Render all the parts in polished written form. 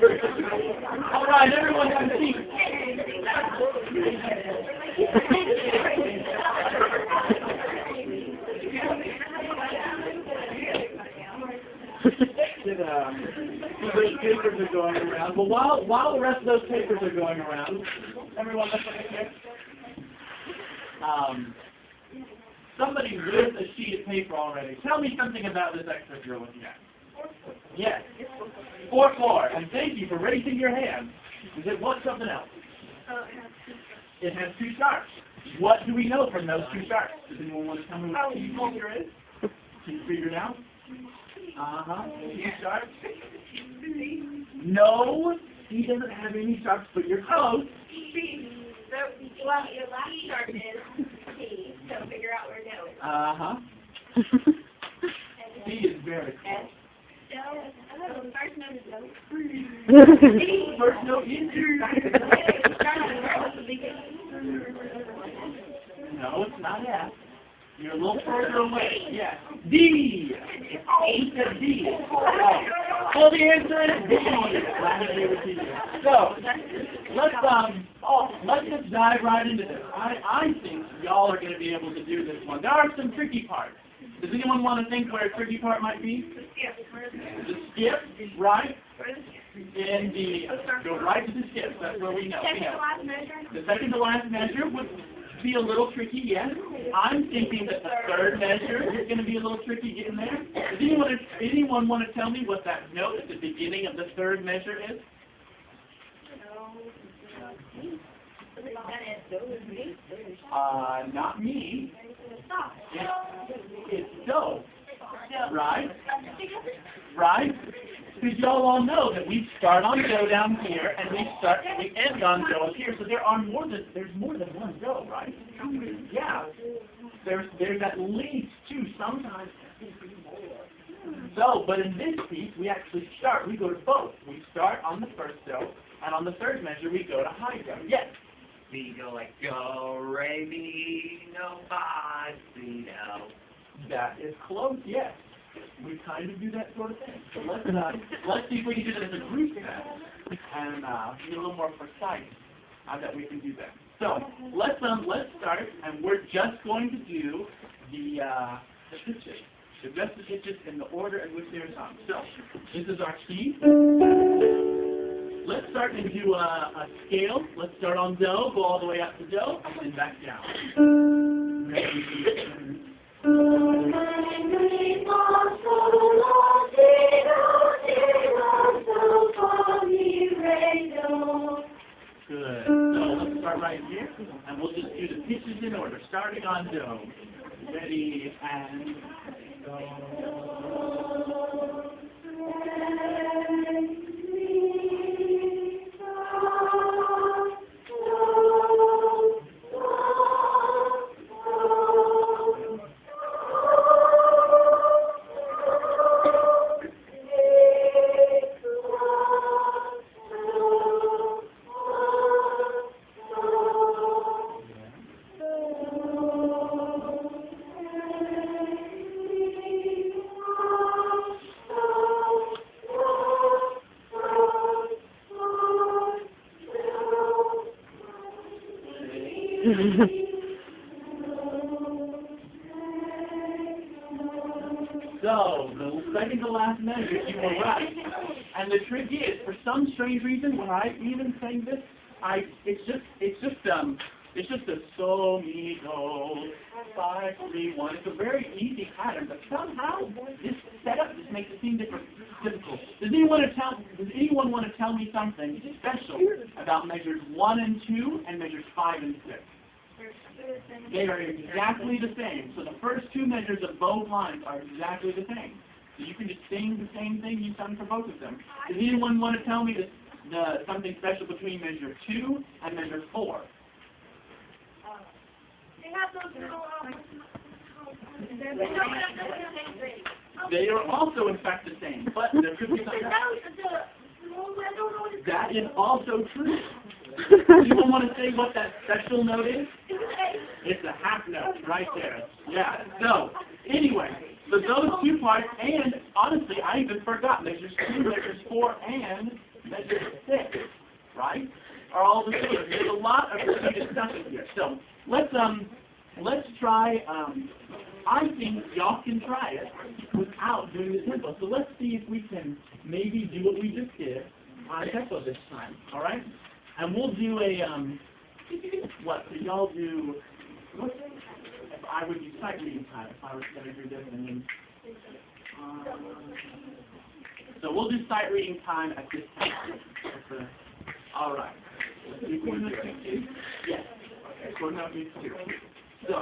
All right, everyone have a seat. Those papers are going around. Well, while the rest of those papers are going around, everyone listen here. Somebody with a sheet of paper already. Tell me something about this extra you're looking at. Yes. 4-4. And thank you for raising your hand. Is it what something else? It has 2 sharps. What do we know from those 2 sharps? Does anyone want to tell me what T figure is? Can you figure it out? 2 sharps. No, C doesn't have any sharps, but you're close. Well, your last sharp is T, so figure out where no is. C is very close. First note is no. First note is no, it's not F. You're a little further away. Yes. D. He said D. Well, the answer is D. So, let's just dive right into this. I think y'all are going to be able to do this one. There are some tricky parts. Does anyone want to think where a tricky part might be? The skip, right? And go right to the skip. That's where we know. The second to last measure would be a little tricky, yes. I'm thinking that the third measure is going to be a little tricky getting there. Does anyone want to tell me what that note at the beginning of the third measure is? Not me. It's do. Right? Right? Because y'all all know that we start on do down here and we end on do up here. So there's more than one do, right? Yeah. There's at least 2, sometimes. So, but in this piece, we actually we go to both. We start on the first do, and on the third measure, we go to high do. Yes. We go like do, re, mi, no, fa, si, do. That is close, yes. We kind of do that sort of thing. So let's see if we can do that as a group then, and be a little more precise that we can do that. So let's start, and we're just going to do the pitches. Just the pitches in the order in which they're sung. So this is our key. Let's start and do a scale. Let's start on do, go all the way up to do, and then back down. Ready? Good. So let's start right here, and we'll just do the pitches in order, starting on do. Ready, and go. So, the second to last measure, you were right. And the trick is, for some strange reason, when I even sang this, it's just a so, mi, do, 5, 3, 1. It's a very easy pattern, but somehow this setup just makes it seem difficult. Does anyone want to tell me something special about measures 1 and 2 and measures 5 and 6? They are exactly the same. So the first 2 measures of both lines are exactly the same. So you can just sing the same thing you've done for both of them. Does anyone want to tell me something special between measure 2 and measure 4? They have those little, They are also, in fact, the same, but there could be something that is also true. Anyone want to say what that special note is? It's a half note right there. Yeah. So, anyway, so those 2 parts, and honestly, I even forgot measures 2, measures 4, and measure there's a lot of discussion here. So let's try. I think y'all can try it without doing the tempo. So let's see if we can maybe do what we just did on tempo this time. All right? And we'll do a what? So y'all do. What? If I would do sight reading time. If I was going to do this and then. So we'll do sight reading time at this time. All right. Let's do quarter note 2. Yes. Okay. Quarter note 2. So.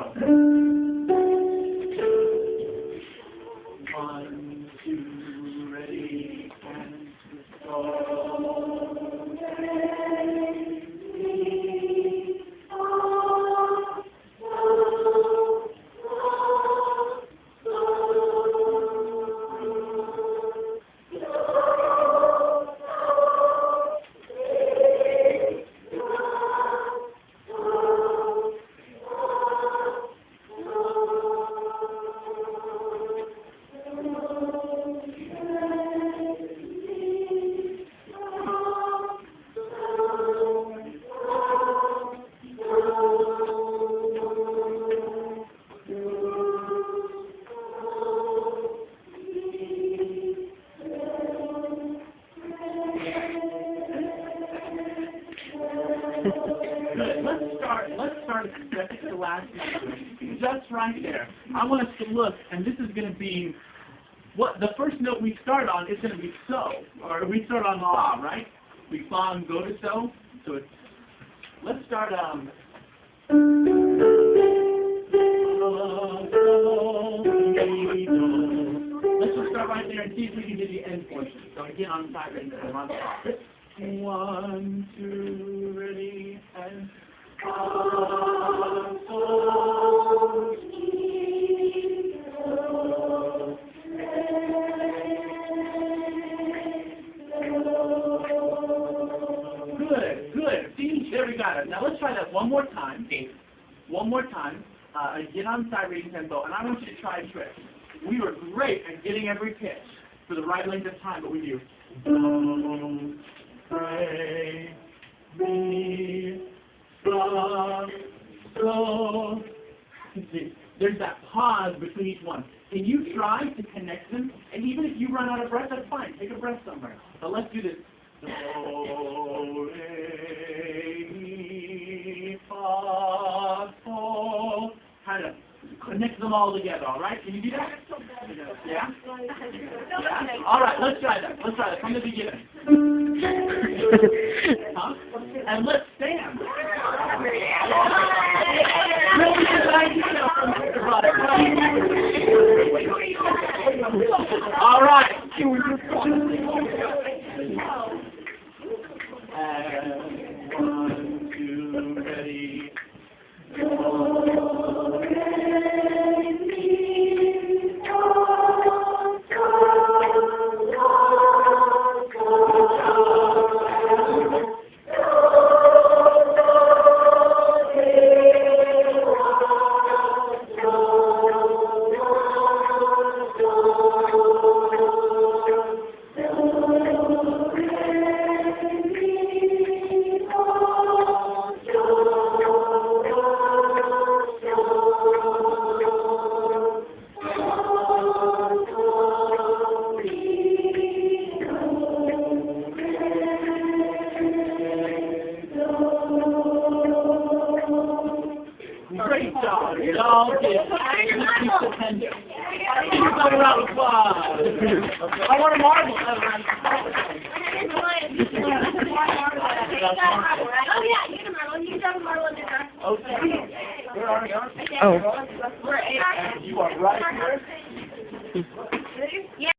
1, 2, ready, and go. Let's start at the last number. Just right there. I want us to look, and this is going to be, what the first note we start on is going to be so, or we start on la, right? We fa and go to so. So it's, let's start, let's just start right there and see if we can do the end portion. So again, on side right there, on top. 1, 2, ready, and Good. See, there we got it. Now let's try that one more time. One more time. Again on side reading tempo, and I want you to try a trick. We were great at getting every pitch for the right length of time, but we do. Re, mi, fa, so. See, there's that pause between each one. Can you try to connect them? And even if you run out of breath, that's fine. Take a breath somewhere. But let's do this. Do, re, mi, fa, so. Kind of connect them all together, all right? Can you do that? Yeah? Yeah? All right, let's try that. Let's try that from the beginning. Huh? And let's stand. Really good idea from Mr. Brother. All right. And 1, 2, ready. Great job. Y'all did. Stupendous. Another round of applause. I want a marble. Oh yeah, you can marble. You can have a marble in your car. Okay. Where are you? Oh. We're 8. You are right here. Yeah.